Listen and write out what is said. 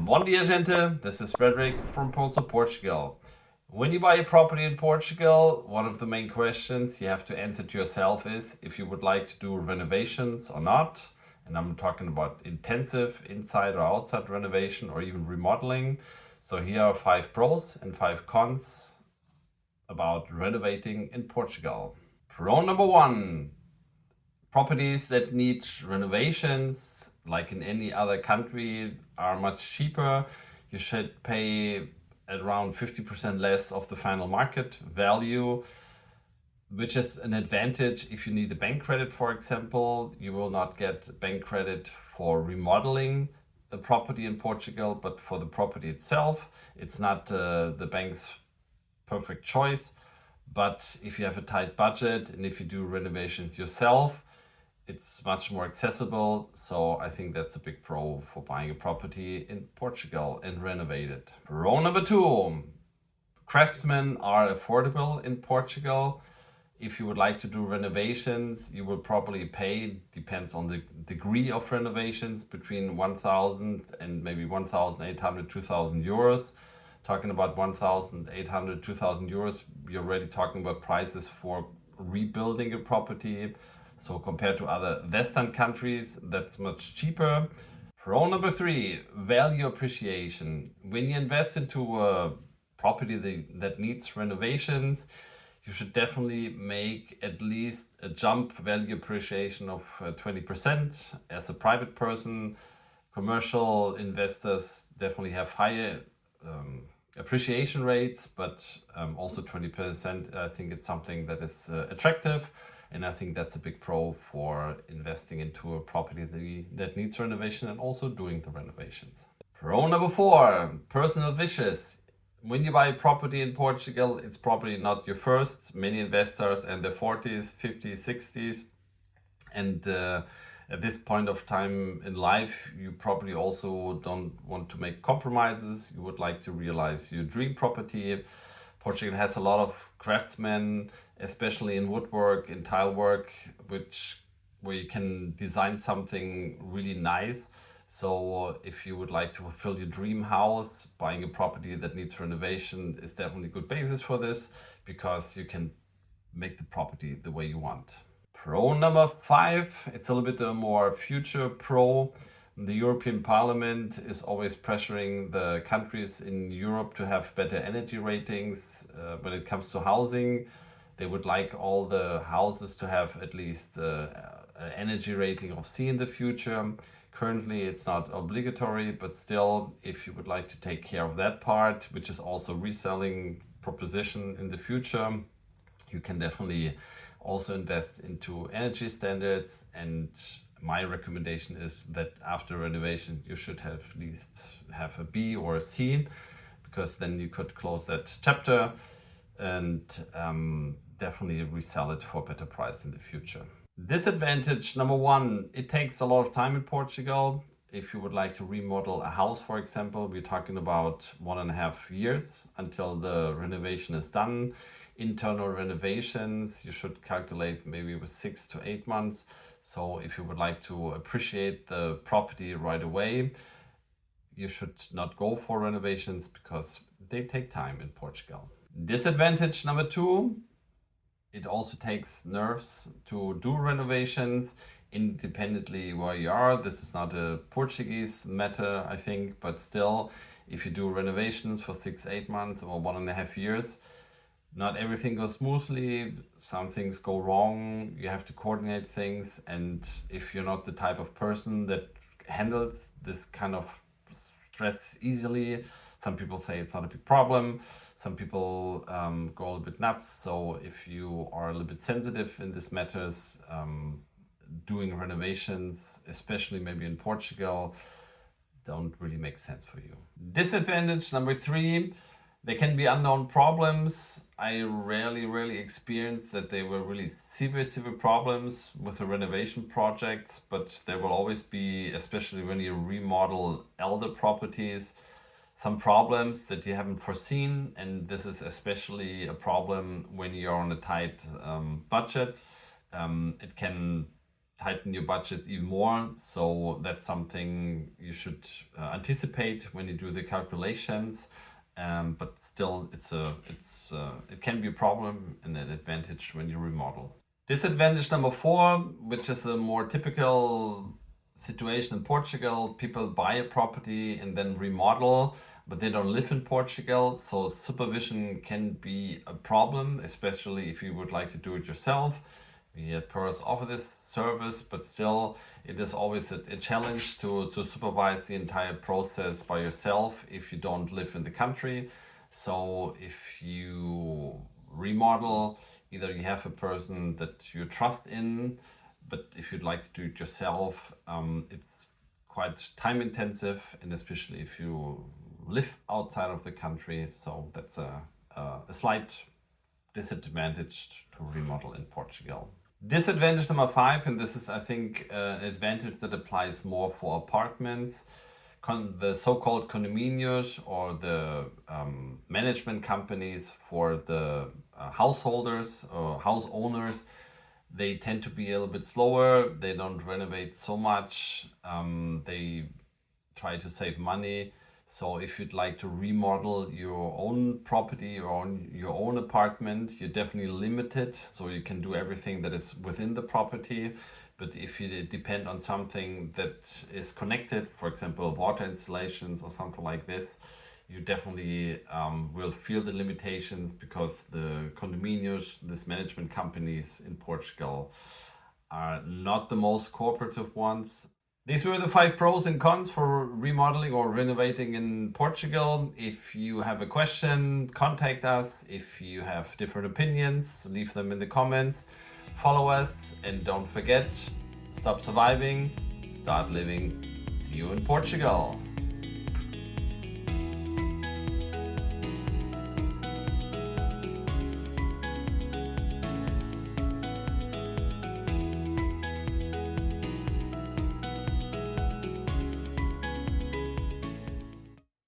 Bom dia, gente. This is Frederick from Portugal. When you buy a property in Portugal, one of the main questions you have to answer to yourself is if you would like to do renovations or not. And I'm talking about intensive inside or outside renovation or even remodeling. So here are 5 pros and 5 cons about renovating in Portugal. Pro number 1. Properties that need renovations, like in any other country, are much cheaper. You should pay around 50% less of the final market value, which is an advantage if you need a bank credit, for example. You will not get bank credit for remodeling the property in Portugal, but for the property itself, it's not the bank's perfect choice. But if you have a tight budget and if you do renovations yourself, it's much more accessible. So I think that's a big pro for buying a property in Portugal and renovate it. Pro number 2, craftsmen are affordable in Portugal. If you would like to do renovations, you will probably pay, depends on the degree of renovations, between 1,000 and maybe 1,800, 2,000 euros. Talking about 1,800, 2,000 euros, you're already talking about prices for rebuilding a property. So compared to other Western countries, that's much cheaper. Pro number 3, value appreciation. When you invest into a property that needs renovations, you should definitely make at least a jump value appreciation of 20%. As a private person, commercial investors definitely have higher appreciation rates, but also 20%. I think it's something that is attractive. And I think that's a big pro for investing into a property that needs renovation and also doing the renovations. Pro number 4, personal wishes. When you buy a property in Portugal, it's probably not your first. Many investors in their 40s, 50s, 60s. And at this point of time in life, you probably also don't want to make compromises. You would like to realize your dream property. Portugal has a lot of craftsmen, especially in woodwork, in tile work, where you can design something really nice. So if you would like to fulfill your dream house, buying a property that needs renovation is definitely a good basis for this, because you can make the property the way you want. Pro number 5, it's a little bit a more future pro. The European Parliament is always pressuring the countries in Europe to have better energy ratings when it comes to housing. They would like all the houses to have at least an energy rating of C in the future. Currently, it's not obligatory, but still, if you would like to take care of that part, which is also reselling proposition in the future, you can definitely also invest into energy standards. And my recommendation is that after renovation, you should have at least have a B or a C, because then you could close that chapter and definitely resell it for a better price in the future. Disadvantage number 1, it takes a lot of time in Portugal. If you would like to remodel a house, for example, we're talking about 1.5 years until the renovation is done. Internal renovations, you should calculate maybe with 6 to 8 months. So if you would like to appreciate the property right away, you should not go for renovations because they take time in Portugal. Disadvantage number 2, it also takes nerves to do renovations independently where you are. This is not a Portuguese matter, I think, but still, if you do renovations for 6-8 months or 1.5 years, not everything goes smoothly. Some things go wrong. You have to coordinate things. And if you're not the type of person that handles this kind of stress easily, some people say it's not a big problem. Some people go a little bit nuts. So if you are a little bit sensitive in these matters, doing renovations, especially maybe in Portugal, don't really make sense for you. Disadvantage number 3, there can be unknown problems. I rarely experienced that they were really severe problems with the renovation projects, but there will always be, especially when you remodel elder properties, some problems that you haven't foreseen. And this is especially a problem when you're on a tight budget. It can tighten your budget even more. So that's something you should anticipate when you do the calculations. But still, it can be a problem and an advantage when you remodel. Disadvantage number 4, which is a more typical situation in Portugal: people buy a property and then remodel, but they don't live in Portugal. So supervision can be a problem, especially if you would like to do it yourself. We at PERS offer this service, but still it is always a challenge to supervise the entire process by yourself if you don't live in the country. So if you remodel, either you have a person that you trust in, but if you'd like to do it yourself, it's quite time intensive, and especially if you live outside of the country. So that's a slight disadvantage to remodel in Portugal. Disadvantage number 5, and this is, I think, an advantage that applies more for apartments. The so-called condominios, or the management companies for the householders or house owners, they tend to be a little bit slower. They don't renovate so much. They try to save money. So if you'd like to remodel your own property or your own apartment, you're definitely limited. So you can do everything that is within the property. But if you depend on something that is connected, for example, water installations or something like this, you definitely will feel the limitations, because the condominios, these management companies in Portugal, are not the most cooperative ones. These were the 5 pros and cons for remodeling or renovating in Portugal. If you have a question, contact us. If you have different opinions, leave them in the comments. Follow us, and don't forget, stop surviving, start living. See you in Portugal.